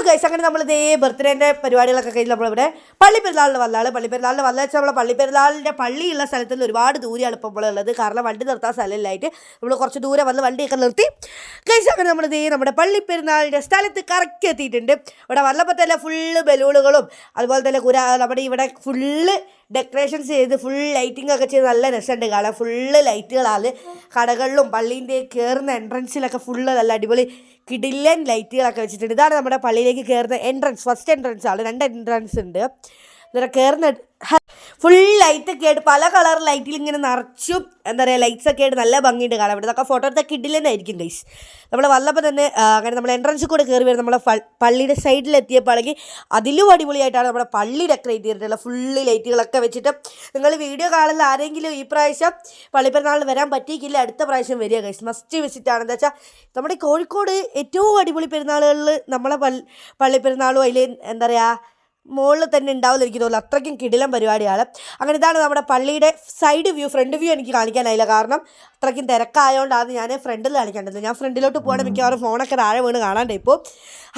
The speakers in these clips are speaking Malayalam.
ഗൈസ് അങ്ങനെ നമ്മൾ ഇതേ ബർത്ത്ഡേൻ്റെ പരിപാടികളൊക്കെ കഴിഞ്ഞ് നമ്മളിവിടെ പള്ളിപ്പെരുന്നാളിന് വന്നാണ്. പള്ളിപ്പെരുന്നാളിന് വന്നു വെച്ചാൽ നമ്മൾ പള്ളിപ്പെരുന്നാളിൻ്റെ പള്ളിയുള്ള സ്ഥലത്ത് നിന്ന് ഒരുപാട് ദൂരെയാണ് ഇപ്പോൾ നമ്മളുള്ളത്. കാരണം വണ്ടി നിർത്താൻ സ്ഥലമില്ലായിട്ട് നമ്മൾ കുറച്ച് ദൂരെ വന്ന് വണ്ടിയൊക്കെ നിർത്തി. ഗൈസ് അങ്ങനെ നമ്മൾ ഇതേ നമ്മുടെ പള്ളിപ്പെരുന്നാളിൻ്റെ സ്ഥലത്ത് കറക്റ്റ് എത്തിയിട്ടുണ്ട്. ഇവിടെ വന്നപ്പോൾ തന്നെ ഫുള്ള് ബലൂണുകളും അതുപോലെ തന്നെ നമ്മുടെ ഇവിടെ ഫുള്ള് ഡെക്കറേഷൻസ് ചെയ്ത് ഫുൾ ലൈറ്റിംഗ് ഒക്കെ ചെയ്ത് നല്ല രസമുണ്ട് കാണാൻ. ഫുള്ള് ലൈറ്റുകളാണ് കടകളിലും പള്ളീൻ്റെ കയറുന്ന എൻട്രൻസിലൊക്കെ ഫുള്ള് നല്ല അടിപൊളി കിടിലൻ ലൈറ്റുകളൊക്കെ വെച്ചിട്ടുണ്ട്. ഇതാണ് നമ്മുടെ പള്ളിയിലേക്ക് കയറുന്ന എൻട്രൻസ്. ഫസ്റ്റ് എൻട്രൻസ് ആണ്, 2 എൻട്രൻസ് ഉണ്ട്. ഇങ്ങനെ കയറുന്ന ഫുൾ ലൈറ്റൊക്കെ ആയിട്ട് പല കളർ ലൈറ്റിൽ ഇങ്ങനെ നിറച്ചും എന്താ പറയുക ലൈറ്റ്സൊക്കെ ആയിട്ട് നല്ല ഭംഗിയുണ്ട് കാണാം. ഇവിടെ നിന്നൊക്കെ ഫോട്ടോ എടുത്താൽ കിടിലനായിരിക്കും ഗൈസ്. നമ്മൾ വന്നപ്പോൾ തന്നെ അങ്ങനെ നമ്മൾ എൻട്രൻസിൽ കൂടെ കയറി വരുന്നത് നമ്മളെ പള്ളിയുടെ സൈഡിലെത്തിയപ്പോഴെങ്കിൽ അതിലും അടിപൊളിയായിട്ടാണ് നമ്മുടെ പള്ളി ഡെക്കറേറ്റ് ചെയ്തിട്ടുള്ളത്. ഫുള്ള് ലൈറ്റുകളൊക്കെ വെച്ചിട്ട്. നിങ്ങൾ വീഡിയോ കാണുന്ന ആരെങ്കിലും ഈ പ്രാവശ്യം പള്ളിപ്പെരുന്നാളിൽ വരാൻ പറ്റിയിട്ടില്ല, അടുത്ത പ്രാവശ്യം വരിക ഗൈസ്, മസ്റ്റ് വിസിറ്റാണ്. എന്താ വെച്ചാൽ നമ്മുടെ കോഴിക്കോട് ഏറ്റവും അടിപൊളി പെരുന്നാളുകളിൽ നമ്മളെ പള്ളിപ്പെരുന്നാളും അതിൽ എന്താ പറയുക മുകളിൽ തന്നെ ഉണ്ടാവില്ല എനിക്ക് തോന്നുന്നു. അത്രയ്ക്കും കിടിലൻ പരിപാടിയാണ്. അങ്ങനെ ഇതാണ് നമ്മുടെ പള്ളിയുടെ സൈഡ് വ്യൂ. ഫ്രണ്ട് വ്യൂ എനിക്ക് കാണിക്കാനായില്ല, കാരണം അത്രയ്ക്കും തിരക്കായതുകൊണ്ടാണ് ഞാൻ ഫ്രണ്ടിൽ കാണിക്കേണ്ടത്. ഞാൻ ഫ്രണ്ടിലോട്ട് പോകണം, മിക്കവാറും ഫോണൊക്കെ താഴെ വീണ് കാണാണ്ട് ഇപ്പോൾ.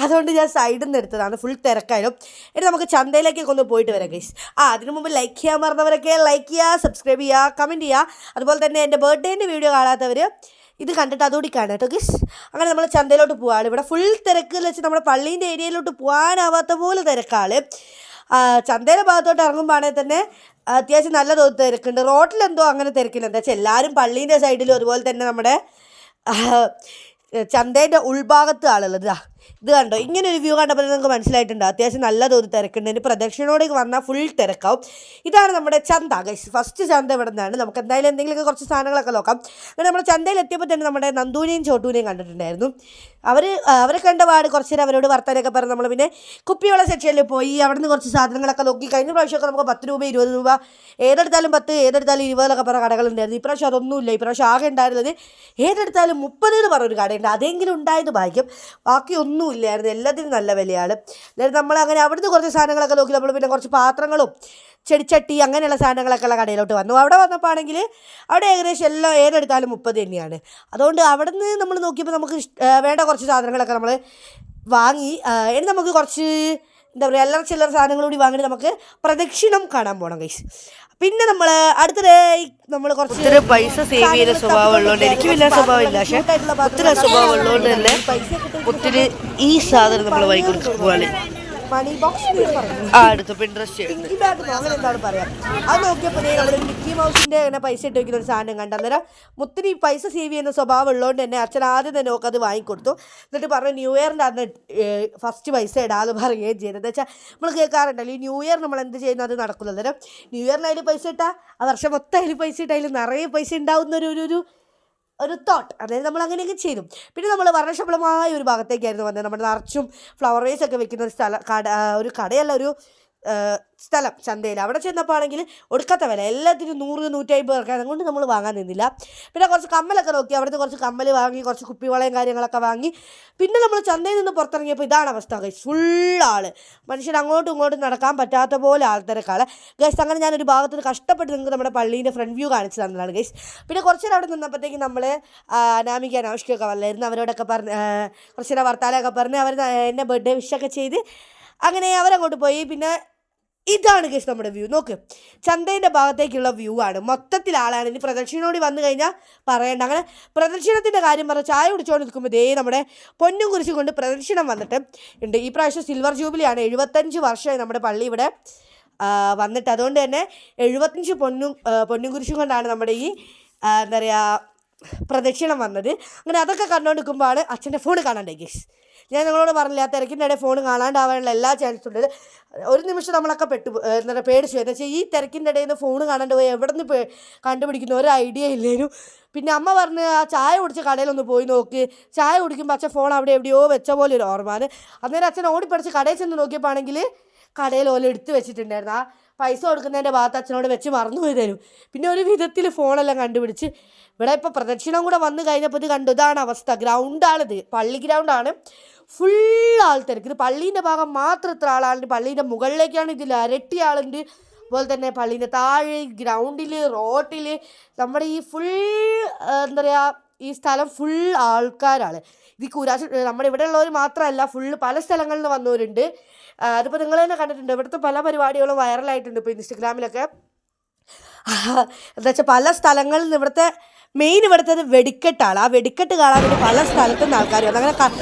അതുകൊണ്ട് ഞാൻ സൈഡിൽ നിന്ന് എടുത്തതാണ്, ഫുൾ തിരക്കായാലും. ഇനി നമുക്ക് ചന്തയിലേക്കൊക്കെ ഒന്ന് പോയിട്ട് വരാം ഗൈസ്. അതിനു മുമ്പ് ലൈക്ക് ചെയ്യാൻ മറന്നവരൊക്കെ ലൈക്ക് ചെയ്യുക, സബ്സ്ക്രൈബ് ചെയ്യുക, കമൻറ്റ് ചെയ്യുക. അതുപോലെ തന്നെ എൻ്റെ ബർത്ത്ഡേൻ്റെ വീഡിയോ കാണാത്തവർ ഇത് കണ്ടിട്ട് അതുകൂടി കാണാം കേട്ടോ ഗൈസ്. അങ്ങനെ നമ്മൾ ചന്തയിലോട്ട് പോവാണ്. ഇവിടെ ഫുൾ തിരക്കിൽ വെച്ച് നമ്മുടെ പള്ളീൻ്റെ ഏരിയയിലോട്ട് പോകാനാവാത്ത പോലെ തിരക്കാണ്. ചന്തയുടെ ഭാഗത്തോട്ട് ഇറങ്ങുമ്പോഴാണെങ്കിൽ തന്നെ അത്യാവശ്യം നല്ല തോതിൽ തിരക്കുണ്ട്. റോട്ടിലെന്തോ അങ്ങനെ തിരക്കില്ല. എന്താ വെച്ചാൽ എല്ലാവരും പള്ളീൻ്റെ സൈഡിലും അതുപോലെ തന്നെ നമ്മുടെ ചന്തേൻ്റെ ഉൾഭാഗത്ത് ആളുള്ളത്. ഇത് കണ്ടോ, ഇങ്ങനെ ഒരു വ്യൂ കണ്ടപ്പോൾ നിങ്ങൾക്ക് മനസ്സിലായിട്ടുണ്ട് അത്യാവശ്യം നല്ല തോതിൽ തിരക്കുണ്ട്. ഇനി പ്രദക്ഷിണോടേക്ക് വന്നാൽ ഫുൾ തിരക്കാവും. ഇതാണ് നമ്മുടെ ചന്ത ഗൈസ്. ഫസ്റ്റ് ചന്ത ഇവിടെ നിന്നാണ്. നമുക്ക് എന്തായാലും എന്തെങ്കിലുമൊക്കെ കുറച്ച് സാധനങ്ങളൊക്കെ നോക്കാം. അങ്ങനെ നമ്മൾ ചന്തയിൽ എത്തിയപ്പോൾ തന്നെ നമ്മുടെ നന്ദൂനെയും ചോട്ടൂനെയും കണ്ടിട്ടുണ്ടായിരുന്നു. അവരെ കണ്ട പാട് കുറച്ച് നേരം അവരോട് വർത്താനൊക്കെ പറഞ്ഞ് നമ്മൾ പിന്നെ കുപ്പിവെള്ള സെക്ഷനിൽ പോയി അവിടെ നിന്ന് കുറച്ച് സാധനങ്ങളൊക്കെ നോക്കി. കഴിഞ്ഞ പ്രാവശ്യമൊക്കെ നമുക്ക് 10 രൂപ 20 രൂപ ഏതെടുത്താലും 10 ഏതെടുത്താലും 20 എന്നൊക്കെ പറഞ്ഞ കടകളുണ്ടായിരുന്നു. ഇപ്രാവശ്യം അതൊന്നുമില്ല. ഇപ്രാവശ്യം ആകെ ഉണ്ടായിരുന്നത് ഏതെടുത്താലും 30 എന്ന് പറഞ്ഞൊരു കടയുണ്ട്. അതെങ്കിലും ഉണ്ടായത് ഭാഗ്യം, ബാക്കി ഒന്നുമില്ലായിരുന്നു. എല്ലാത്തിനും നല്ല വിലയാണ്. അതായത് നമ്മളങ്ങനെ അവിടുന്ന് കുറച്ച് സാധനങ്ങളൊക്കെ നോക്കി നമ്മൾ പിന്നെ കുറച്ച് പാത്രങ്ങളും ചെടിച്ചട്ടി അങ്ങനെയുള്ള സാധനങ്ങളൊക്കെ ഉള്ള കടയിലോട്ട് വന്നു. അവിടെ വന്നപ്പോൾ ആണെങ്കിൽ അവിടെ ഏകദേശം എല്ലാം ഏതെടുത്താലും 30 തന്നെയാണ്. അതുകൊണ്ട് അവിടെ നിന്ന് നമ്മൾ നോക്കിയപ്പോൾ നമുക്ക് വേണ്ട കുറച്ച് സാധനങ്ങളൊക്കെ നമ്മൾ വാങ്ങി. ഇനി നമുക്ക് കുറച്ച് എന്താ പറയുക അല്ലറ ചില്ലറ സാധനങ്ങൾ കൂടി വാങ്ങിയിട്ട് നമുക്ക് പ്രദക്ഷിണം കാണാൻ പോകണം ഗൈസ്. പിന്നെ നമ്മൾ അടുത്തിടെ നമ്മൾ കുറച്ച് പൈസ സേവ് ചെയ്ത സ്വഭാവം ഉള്ളതുകൊണ്ട് എനിക്ക് വലിയ സ്വഭാവം ഇല്ല, പക്ഷേ ഒത്തിരി സ്വഭാവം ഉള്ളതുകൊണ്ട് തന്നെ ഒത്തിരി ഈ സാധനം നമ്മൾ വാങ്ങി കൊടുത്ത് പോവാണ്. മണി ബോക്സ് അടുത്ത് പിൻട്രസ്റ്റ് ഈ ബാഗ് അങ്ങനെ എന്താണ് പറയാം. അത് നോക്കിയപ്പോൾ നമ്മൾ മിക്കി മൗസിൻ്റെ അങ്ങനെ പൈസ ഇട്ട് വയ്ക്കുന്ന ഒരു സാധനം കണ്ടു. അന്നേരം മുത്തിരി പൈസ സേവ് ചെയ്യുന്ന സ്വഭാവം ഉള്ളതുകൊണ്ട് തന്നെ അച്ഛൻ ആദ്യം തന്നെ നോക്ക് അത് വാങ്ങിക്കൊടുത്തു. എന്നിട്ട് പറഞ്ഞു ന്യൂ ഇയറിൻ്റെ അന്ന് ഫസ്റ്റ് പൈസ ഇടാതെ പറയുകയും ചെയ്തത്. എന്താ വെച്ചാൽ നമ്മൾ കേൾക്കാറുണ്ടല്ലോ ഈ ന്യൂ ഇയർ നമ്മൾ എന്ത് ചെയ്യുന്നത് അത് നടക്കില്ല. അന്നേരം ന്യൂ ഇയറിന് അതിൽ പൈസ ഇട്ടാൽ ആ വർഷം മൊത്തം അതിൽ പൈസ ഇട്ടാൽ അതിൽ നിറയെ പൈസ ഉണ്ടാവുന്ന ഒരു തോട്ട്. അതായത് നമ്മൾ അങ്ങനെയൊക്കെ ചെയ്തു. പിന്നെ നമ്മൾ വർണ്ണശബളമായ ഒരു ഭാഗത്തേക്കായിരുന്നു വന്നത്. നമ്മുടെ നിറച്ചും ഫ്ലവർ വേസ് ഒക്കെ വെക്കുന്ന ഒരു കടയല്ല, ഒരു സ്ഥലം ചന്തയിൽ. അവിടെ ചെന്നപ്പോൾ ആണെങ്കിൽ ഒടുക്കത്ത വില, എല്ലാത്തിനും 100 150 പേർക്ക്. അതുകൊണ്ട് നമ്മൾ വാങ്ങാൻ നിന്നില്ല. പിന്നെ കുറച്ച് കമ്മലൊക്കെ നോക്കി, അവിടുത്തെ കുറച്ച് കമ്മൽ വാങ്ങി, കുറച്ച് കുപ്പിവളയും കാര്യങ്ങളൊക്കെ വാങ്ങി. പിന്നെ നമ്മൾ ചന്തയിൽ നിന്ന് പുറത്തിറങ്ങിയപ്പോൾ ഇതാണ് അവസ്ഥ ഗൈസ്. ഫുള്ളാൾ, മനുഷ്യൻ അങ്ങോട്ടും ഇങ്ങോട്ടും നടക്കാൻ പറ്റാത്ത പോലെ ആൾത്തിരക്കാണ് ഗൈസ്. അങ്ങനെ ഞാനൊരു ഭാഗത്ത് കഷ്ടപ്പെട്ട് നിങ്ങൾക്ക് നമ്മുടെ പള്ളീൻ്റെ ഫ്രണ്ട് വ്യൂ കാണിച്ചു തന്നതാണ് ഗൈസ്. പിന്നെ കുറച്ച് നേരം അവിടെ നിന്നപ്പോഴത്തേക്ക് നമ്മൾ അനാമിക നൗഷ്കൊക്കെ വല്ലായിരുന്നു. അവരോടൊക്കെ പറഞ്ഞ് കുറച്ച് നേരം വർത്താനമൊക്കെ പറഞ്ഞ് അവർ എന്നെ ബർത്ത്ഡേ വിഷൊക്കെ ചെയ്ത് അങ്ങനെ അവരങ്ങോട്ട് പോയി. പിന്നെ ഇതാണ് ഗൈസ് നമ്മുടെ വ്യൂ. നോക്ക്, ചന്തേൻ്റെ ഭാഗത്തേക്കുള്ള വ്യൂ ആണ്. മൊത്തത്തിൽ ആളാണ്. ഇനി പ്രദക്ഷിണോടി വന്നു കഴിഞ്ഞാൽ പറയണ്ട. അങ്ങനെ പ്രദക്ഷിണത്തിൻ്റെ കാര്യം പറഞ്ഞാൽ ചായ കുടിച്ചുകൊണ്ട് നിൽക്കുമ്പോൾ ദേ നമ്മുടെ പൊന്നും കുരിശും കൊണ്ട് പ്രദക്ഷിണം വന്നിട്ട് ഉണ്ട്. ഈ പ്രാവശ്യം സിൽവർ ജൂബിലിയാണ്. 75 വർഷമായി നമ്മുടെ പള്ളി ഇവിടെ വന്നിട്ട്. അതുകൊണ്ട് തന്നെ 75 പൊന്നും കുരിശും കൊണ്ടാണ് നമ്മുടെ ഈ എന്താ പറയുക പ്രദക്ഷിണം വന്നത്. അങ്ങനെ അതൊക്കെ കണ്ടുകൊണ്ട് നിൽക്കുമ്പോഴാണ് അച്ഛൻ്റെ ഫോൺ കാണാണ്ടേ ഗൈസ്. ഞാൻ നിങ്ങളോട് പറഞ്ഞില്ല, തിരക്കിൻ്റെ ഇടയിൽ ഫോൺ കാണാണ്ടാവാനുള്ള എല്ലാ ചാൻസും ഉണ്ട്. ഒരു നിമിഷം നമ്മളൊക്കെ എന്താ പേടിച്ചു. എന്ന് വെച്ചാൽ ഈ തിരക്കിൻ്റെ ഇടയിൽ നിന്ന് ഫോൺ കാണാണ്ട് പോയി എവിടെ നിന്ന് കണ്ടുപിടിക്കുന്ന ഒരു ഐഡിയ ഇല്ലേനു. പിന്നെ അമ്മ പറഞ്ഞ് ആ ചായ കുടിച്ച കടയിലൊന്ന് പോയി നോക്ക്. ചായ കുടിക്കുമ്പോൾ അച്ഛൻ ഫോൺ അവിടെ എവിടെയോ വെച്ച പോലെ ഒരു ഓർമ്മയാണ്. അന്നേരം അച്ഛൻ ഓടിപ്പടിച്ച് കടയിൽ ചെന്ന് നോക്കിയപ്പോൾ ആണെങ്കിൽ കടയിൽ ഓല എടുത്ത് വെച്ചിട്ടുണ്ടായിരുന്നു. ആ പൈസ കൊടുക്കുന്നതിൻ്റെ ഭാഗത്ത് അച്ഛനോട് വെച്ച് മറന്നു പോയി തരും. പിന്നെ ഒരു വിധത്തിൽ ഫോണെല്ലാം കണ്ടുപിടിച്ച് ഇവിടെ ഇപ്പോൾ പ്രദക്ഷിണം കൂടെ വന്നു കഴിഞ്ഞപ്പോൾ ഇത് കണ്ടു. ഇതാണ് അവസ്ഥ. ഗ്രൗണ്ടാണിത്, പള്ളി ഗ്രൗണ്ടാണ്. ഫുൾ ആൾ തിരക്ക്. ഇത് പള്ളീൻ്റെ ഭാഗം മാത്രം ഇത്ര ആളുണ്ട്. പള്ളീൻ്റെ മുകളിലേക്കാണ് ഇതിൽ ഇരട്ടി ആളുണ്ട്. അതുപോലെ തന്നെ പള്ളീൻ്റെ താഴെ ഗ്രൗണ്ടിൽ റോട്ടിൽ നമ്മുടെ ഈ ഫുൾ എന്താ പറയുക ഈ സ്ഥലം ഫുൾ ആൾക്കാരാണ്. ഇത് കൂരാശ് നമ്മുടെ ഇവിടെ ഉള്ളവർ മാത്രമല്ല, ഫുള്ള് പല സ്ഥലങ്ങളിൽ നിന്ന് വന്നവരുണ്ട്. അതിപ്പോൾ നിങ്ങൾ തന്നെ കണ്ടിട്ടുണ്ട്, ഇവിടുത്തെ പല പരിപാടികളും വൈറലായിട്ടുണ്ട് ഇപ്പോൾ ഇൻസ്റ്റഗ്രാമിലൊക്കെ. എന്താ വെച്ചാൽ പല സ്ഥലങ്ങളിൽ നിന്ന് ഇവിടുത്തെ മെയിൻ ഇവിടുത്തെ വെടിക്കെട്ടാണ്. ആ വെടിക്കെട്ട് കാണാൻ വേണ്ടി പല സ്ഥലത്തു നിന്ന് ആൾക്കാർ വന്നു. അങ്ങനെ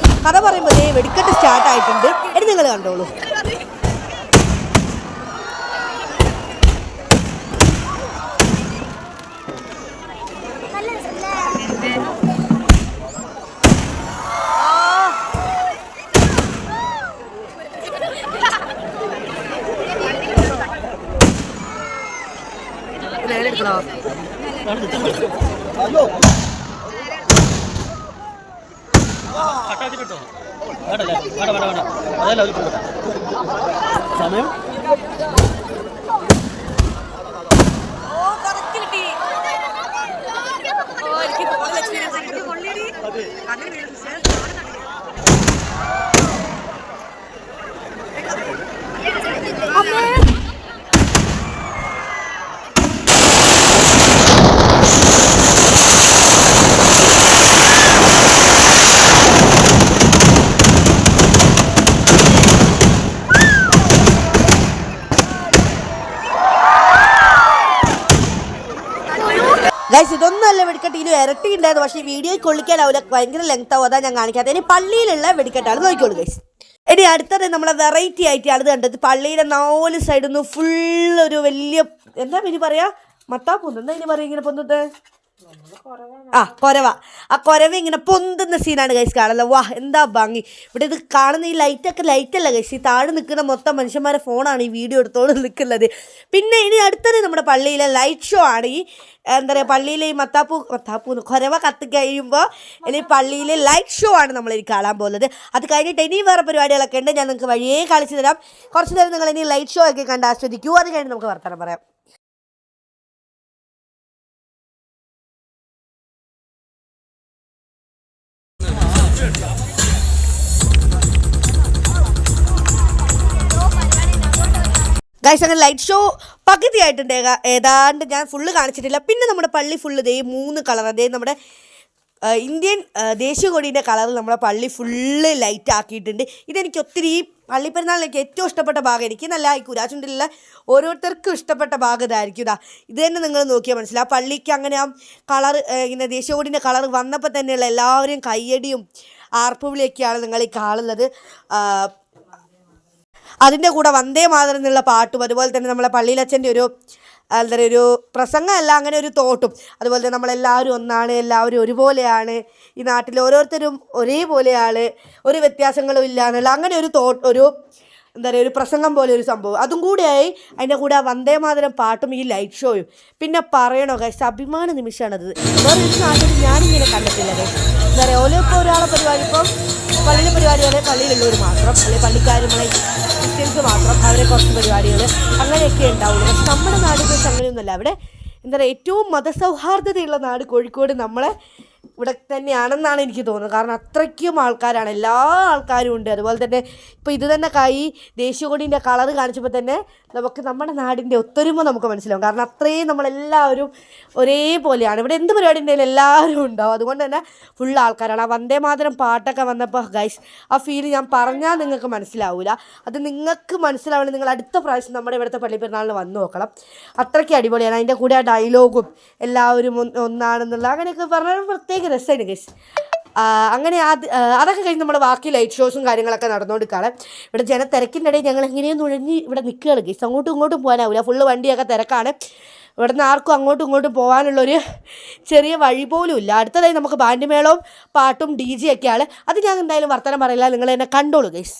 കഥ പറയുമ്പോൾ വെടിക്കെട്ട് സ്റ്റാർട്ടായിട്ടുണ്ട്. ഇനി നിങ്ങൾ കണ്ടോളൂ. സമയം ഗൈസ്, ഇതൊന്നുമല്ല വെടിക്കെട്ട്, ഇതിൽ ഇരട്ടി ഉണ്ടായിരുന്നു. പക്ഷേ വീഡിയോ കൊള്ളിക്കാനാവില്ല, ഭയങ്കര ലെങ്ത് ആവും. അതാ ഞാൻ കാണിക്കാത്ത. ഇനി പള്ളിയിലുള്ള വെടിക്കെട്ടാണ്, നോക്കിക്കോളൂ ഗൈസ്. ഇനി അടുത്തത് നമ്മളെ വെറൈറ്റി ആയിട്ട് അത് കണ്ടത് പള്ളിയുടെ 4 സൈഡിൽ നിന്ന് ഫുൾ ഒരു വലിയ എന്താ ഇനി പറയാ, മത്താപ്പൊന്ന് എന്താ ഇനി പറയാ, ഇങ്ങനെ പൊന്തത് കൊരവ. ആ കൊരവ ഇങ്ങനെ പൊന്തുന്ന സീനാണ് ഗൈസ് കാണുന്നത്. വാ എന്താ ഭംഗി. ഇവിടെ ഇത് കാണുന്ന ഈ ലൈറ്റല്ല ഗൈസ്, ഈ താഴെ നിൽക്കുന്ന മൊത്തം മനുഷ്യന്മാരെ ഫോണാണ് ഈ വീഡിയോ എടുത്തോണ്ട് നിൽക്കുന്നത്. പിന്നെ ഇനി അടുത്തത് നമ്മുടെ പള്ളിയിലെ ലൈറ്റ് ഷോ ആണ്. ഈ എന്താ പറയുക, പള്ളിയിലെ ഈ മത്താപ്പൂന്ന് കൊരവ കത്തി കഴിയുമ്പോൾ ഇനി പള്ളിയിലെ ലൈറ്റ് ഷോ ആണ് നമ്മളിനി കാണാൻ പോകുന്നത്. അത് കഴിഞ്ഞിട്ട് ഇനി വേറെ പരിപാടികളൊക്കെ ഉണ്ട്, ഞാൻ നിങ്ങൾക്ക് വഴിയേ കളിച്ചു തരാം. കുറച്ച് നേരം നിങ്ങൾ ഇനി ലൈറ്റ് ഷോ ഒക്കെ കണ്ട് ആസ്വദിക്കൂ. അത് കഴിഞ്ഞ് നമുക്ക് വർത്തമാനം പറയാം. ഗൈസ്, അങ്ങനെ ലൈറ്റ് ഷോ പകുതിയായിട്ടുണ്ട് ഏതാണ്ട്. ഞാൻ ഫുള്ള് കാണിച്ചിട്ടില്ല. പിന്നെ നമ്മുടെ പള്ളി ഫുള്ള് 3 കളർ, നമ്മുടെ ഇന്ത്യൻ ദേശീയ കൊടീൻ്റെ കളറിൽ നമ്മുടെ പള്ളി ഫുള്ള് ലൈറ്റ് ആക്കിയിട്ടുണ്ട്. ഇതെനിക്ക് ഒത്തിരി പള്ളിപ്പെരുന്നാളിന് എനിക്ക് ഏറ്റവും ഇഷ്ടപ്പെട്ട ഭാഗം, എനിക്ക് നല്ല ഈ കുരാച്ചുണ്ടിലുള്ള ഓരോരുത്തർക്കും ഇഷ്ടപ്പെട്ട ഭാഗം ഇതായിരിക്കും. ഇത് തന്നെ നിങ്ങൾ നോക്കിയാൽ മനസ്സിലാവും. ആ പള്ളിക്ക് അങ്ങനെ ആ കളർ, ഇങ്ങനെ ദേശീയ കൊടീൻ്റെ കളർ വന്നപ്പോൾ തന്നെയുള്ള എല്ലാവരെയും കയ്യടിയും ആർപ്പുവിളിയൊക്കെയാണ് നിങ്ങൾ ഈ കാണുന്നത്. അതിൻ്റെ കൂടെ വന്ദേ മാതരം എന്നുള്ള പാട്ടും, അതുപോലെ തന്നെ നമ്മളെ പള്ളിയിലച്ഛൻ്റെ ഒരു എന്താ പറയുക, ഒരു പ്രസംഗമല്ല, അങ്ങനെ ഒരു തോട്ടും. അതുപോലെ തന്നെ നമ്മളെല്ലാവരും ഒന്നാണ്, എല്ലാവരും ഒരുപോലെയാണ്, ഈ നാട്ടിൽ ഓരോരുത്തരും ഒരേപോലെയാണ്, ഒരു വ്യത്യാസങ്ങളും ഇല്ല എന്നുള്ള അങ്ങനെ ഒരു ഒരു എന്താ പറയുക, ഒരു പ്രസംഗം പോലെ ഒരു സംഭവം. അതും കൂടിയായി അതിൻ്റെ കൂടെ ആ വന്ദേ മാതരം പാട്ടും ഈ ലൈറ്റ് ഷോയും. പിന്നെ പറയണോ ഗൈസ്, അഭിമാന നിമിഷമാണത്. വേറെ ഒരു നാട്ടിൽ ഞാനിങ്ങനെ കണ്ടിട്ടില്ല ഗൈസ്. എന്താ പറയുക, ഓരോപ്പോൾ ഒരാളെ പരിപാടി, ഇപ്പം പള്ളിയിലെ പരിപാടി പോലെ പള്ളിയിലുള്ളവർ മാത്രം, അല്ലെങ്കിൽ പള്ളിക്കാർ നമ്മളെ ക്രിസ്ത്യൻസ് മാത്രം, അവരെ കുറച്ച് പരിപാടികൾ അങ്ങനെയൊക്കെ ഉണ്ടാവുള്ളൂ. പക്ഷെ നമ്മുടെ നാട് അങ്ങനെയൊന്നുമല്ല. അവിടെ എന്താ പറയുക, ഏറ്റവും മതസൗഹാർദ്ദതയുള്ള നാട് കോഴിക്കോട് നമ്മളെ ഇവിടെ തന്നെയാണെന്നാണ് എനിക്ക് തോന്നുന്നത്. കാരണം അത്രയ്ക്കും ആൾക്കാരാണ്, എല്ലാ ആൾക്കാരും ഉണ്ട്. അതുപോലെ തന്നെ ഇപ്പോൾ ഇത് തന്നെ ദേശീയ കൊടീൻ്റെ കളർ കാണിച്ചപ്പോൾ തന്നെ നമുക്ക് നമ്മുടെ നാടിൻ്റെ ഒത്തൊരുമ നമുക്ക് മനസ്സിലാവും. കാരണം അത്രയും നമ്മളെല്ലാവരും ഒരേപോലെയാണ്. ഇവിടെ എന്ത് പരിപാടി ഉണ്ടെങ്കിലും എല്ലാവരും ഉണ്ടാവും. അതുകൊണ്ട് തന്നെ ഫുൾ ആൾക്കാരാണ്. ആ വന്ദേ മാതരം പാട്ടൊക്കെ വന്നപ്പോൾ ഗൈസ്, ആ ഫീൽ ഞാൻ പറഞ്ഞാൽ നിങ്ങൾക്ക് മനസ്സിലാവില്ല. അത് നിങ്ങൾക്ക് മനസ്സിലാവണം, നിങ്ങൾ അടുത്ത പ്രാവശ്യം നമ്മുടെ ഇവിടുത്തെ പള്ളിപ്പെരുന്നാളിന് വന്ന് നോക്കണം. അത്രയ്ക്ക് അടിപൊളിയാണ്. അതിൻ്റെ കൂടെ ആ ഡയലോഗും എല്ലാവരും ഒന്നാണെന്നുള്ള അങ്ങനെയൊക്കെ പറഞ്ഞാൽ പ്രത്യേക രസമാണ് ഗൈസ്. അങ്ങനെ അതൊക്കെ കഴിഞ്ഞ് നമ്മുടെ ബാക്കി ലൈറ്റ് ഷോസും കാര്യങ്ങളൊക്കെ നടന്നുകൊണ്ടിരിക്കുകയാണ്. ഇവിടെ ജനത്തിരക്കിൻ്റെ ഇടയിൽ ഞങ്ങൾ എങ്ങനെയും നുഴഞ്ഞ് ഇവിടെ നിൽക്കുകയാണ് ഗൈസ്. അങ്ങോട്ടും ഇങ്ങോട്ടും പോകാനാവില്ല, ഫുള്ള് വണ്ടിയൊക്കെ തിരക്കാണ്. ഇവിടെ നിന്ന് ആർക്കും അങ്ങോട്ടും ഇങ്ങോട്ടും പോകാനുള്ളൊരു ചെറിയ വഴി പോലും ഇല്ല. അടുത്തതായി നമുക്ക് ബാൻഡ് പാട്ടും DJ ഒക്കെയാണ്. അത് ഞാൻ എന്തായാലും വർത്തമാനം പറയില്ല, നിങ്ങൾ എന്നെ കണ്ടോളൂ ഗൈസ്.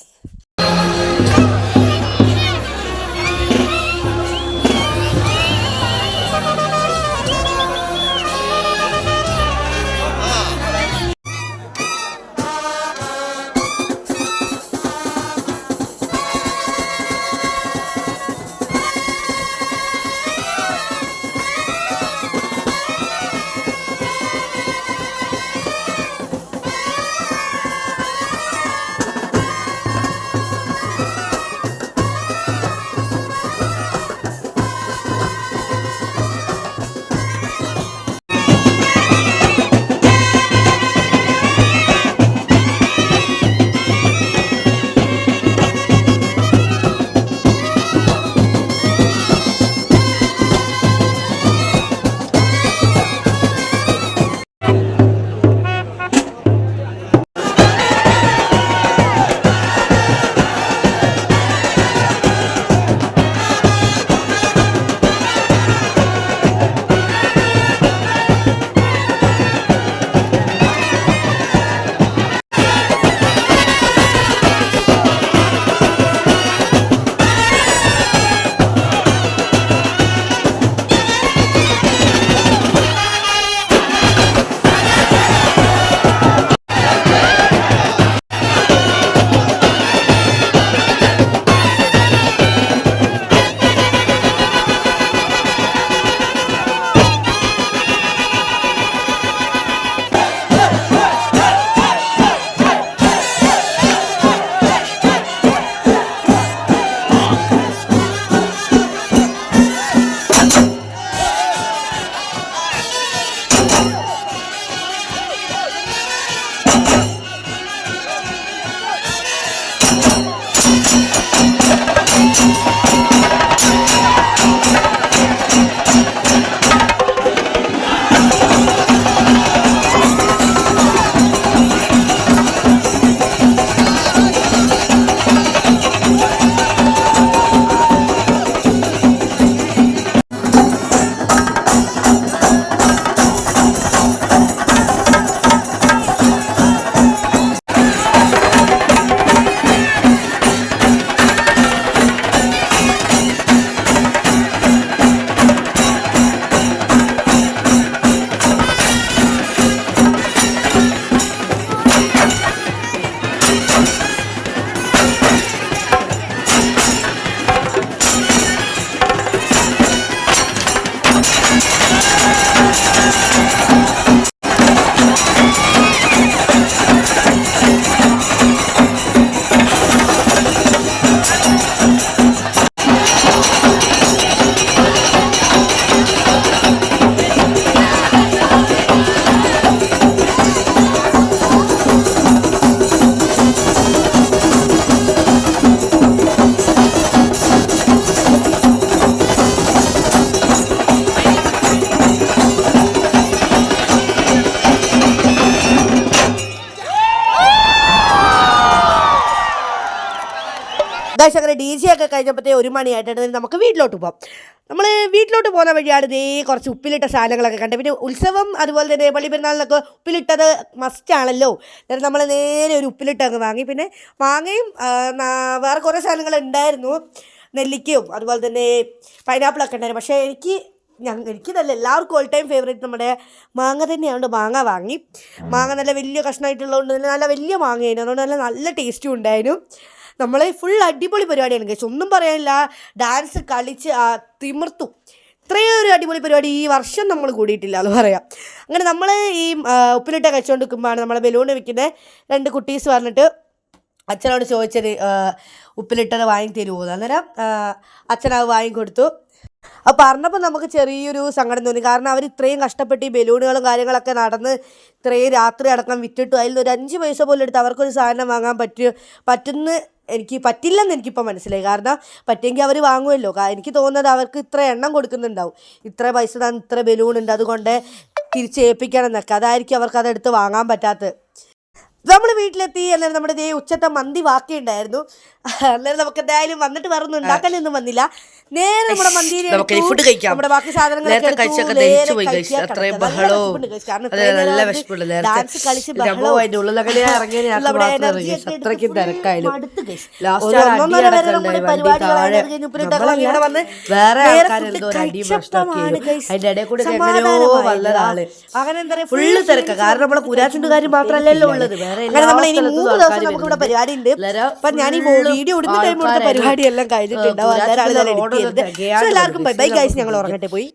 ഗൈസ് അങ്ങനെ ഡി ജെ ഒക്കെ കഴിഞ്ഞപ്പോഴത്തേ 1 മണിയായിട്ടുണ്ട്. നമുക്ക് വീട്ടിലോട്ട് പോകാം. നമ്മൾ വീട്ടിലോട്ട് പോകുന്ന വഴിയാണ് ഇതേ കുറച്ച് ഉപ്പിലിട്ട സാധനങ്ങളൊക്കെ കണ്ടത്. പിന്നെ ഉത്സവം അതുപോലെ തന്നെ പള്ളി പെരുന്നാളിനൊക്കെ ഉപ്പിലിട്ടത് മസ്റ്റാണല്ലോ. എന്നിട്ട് നമ്മൾ നേരെ ഒരു ഉപ്പിലിട്ട് അങ്ങ് വാങ്ങി. പിന്നെ മാങ്ങയും വേറെ കുറേ സാധനങ്ങൾ ഉണ്ടായിരുന്നു, നെല്ലിക്കയും അതുപോലെ തന്നെ പൈനാപ്പിളൊക്കെ ഉണ്ടായിരുന്നു. പക്ഷേ എനിക്കിതല്ല, എല്ലാവർക്കും ഓൾ ടൈം ഫേവറേറ്റ് നമ്മുടെ മാങ്ങ തന്നെയാണ്. മാങ്ങ വാങ്ങി. മാങ്ങ നല്ല വലിയ കഷ്ണമായിട്ടുള്ളതുകൊണ്ട് നല്ല വലിയ മാങ്ങയായിരുന്നു. അതുകൊണ്ട് നല്ല ടേസ്റ്റും ഉണ്ടായിരുന്നു. നമ്മൾ ഫുൾ അടിപൊളി പരിപാടിയാണ് ഗൈസ്, ഒന്നും പറയാനില്ല. ഡാൻസ് കളിച്ച് തിമിർത്തു. ഇത്രയും ഒരു അടിപൊളി പരിപാടി ഈ വർഷം നമ്മൾ കൂടിയിട്ടില്ല എന്ന് പറയാം. അങ്ങനെ നമ്മൾ ഈ ഉപ്പിലിട്ട കഴിച്ചുകൊണ്ട് നിൽക്കുമ്പോഴാണ് നമ്മളെ ബലൂൺ വിൽക്കുന്ന 2 കുട്ടീസ് വന്നിട്ട് അച്ഛനോട് ചോദിച്ചത് ഉപ്പിലിട്ടത് വാങ്ങി തരുമോ. അന്നേരം അച്ഛനത് വാങ്ങിക്കൊടുത്തു. അപ്പോൾ പറഞ്ഞപ്പോൾ നമുക്ക് ചെറിയൊരു സങ്കടം തോന്നി. കാരണം അവർ ഇത്രയും കഷ്ടപ്പെട്ട് ഈ ബലൂണുകളും കാര്യങ്ങളൊക്കെ നടന്ന് ഇത്രയും രാത്രി അടക്കം വിറ്റിട്ടു അതിൽ ഒരു 5 പൈസ പോലും എടുത്ത് അവർക്കൊരു സാധനം വാങ്ങാൻ പറ്റില്ലെന്ന് എനിക്കിപ്പോൾ മനസ്സിലായി. കാരണം പറ്റുമെങ്കിൽ അവർ വാങ്ങുമല്ലോ. എനിക്ക് തോന്നുന്നത് അവർക്ക് ഇത്ര എണ്ണം കൊടുക്കുന്നുണ്ടാവും, ഇത്ര പൈസ തന്നെ ഇത്ര ബലൂൺ ഉണ്ട്, അതുകൊണ്ട് തിരിച്ചേൽപ്പിക്കണം എന്നൊക്കെ. അതായിരിക്കും അവർക്ക് അതെടുത്ത് വാങ്ങാൻ പറ്റാത്തത്. നമ്മൾ വീട്ടിലെത്തി. അന്നേരം നമ്മുടെ ഇതേ ഉച്ചത്തെ മന്തി ബാക്കിയുണ്ടായിരുന്നു. അന്നേരം നമുക്ക് എന്തായാലും വന്നിട്ട് വേറെ ഒന്നും ഉണ്ടാക്കാനൊന്നും വന്നില്ല. നേരെ നമ്മുടെ മന്തിയിൽ നമ്മുടെ ബാക്കി സാധനങ്ങളൊക്കെ ഡാൻസ് കളിച്ച് അങ്ങനെ എന്താ പറയുക ഫുള്ള് തിരക്കാണ്. കാരണം നമ്മുടെ കുരാച്ചുണ്ടുകാർ മാത്രമല്ലല്ലോ ഉള്ളത്. അങ്ങനെ നമ്മൾ ഇനി 3 ദിവസം നമുക്ക് ഇവിടെ പരിപാടി ഉണ്ട്. അപ്പൊ ഞാൻ ഈ വീഡിയോ ഇടുന്ന ടൈം കൊടുത്ത പരിപാടി എല്ലാം കഴിഞ്ഞിട്ടുണ്ടാവും. എല്ലാവർക്കും ബൈ ബൈ ഗൈസ്, ഞങ്ങൾ ഉറങ്ങട്ടെ പോയി.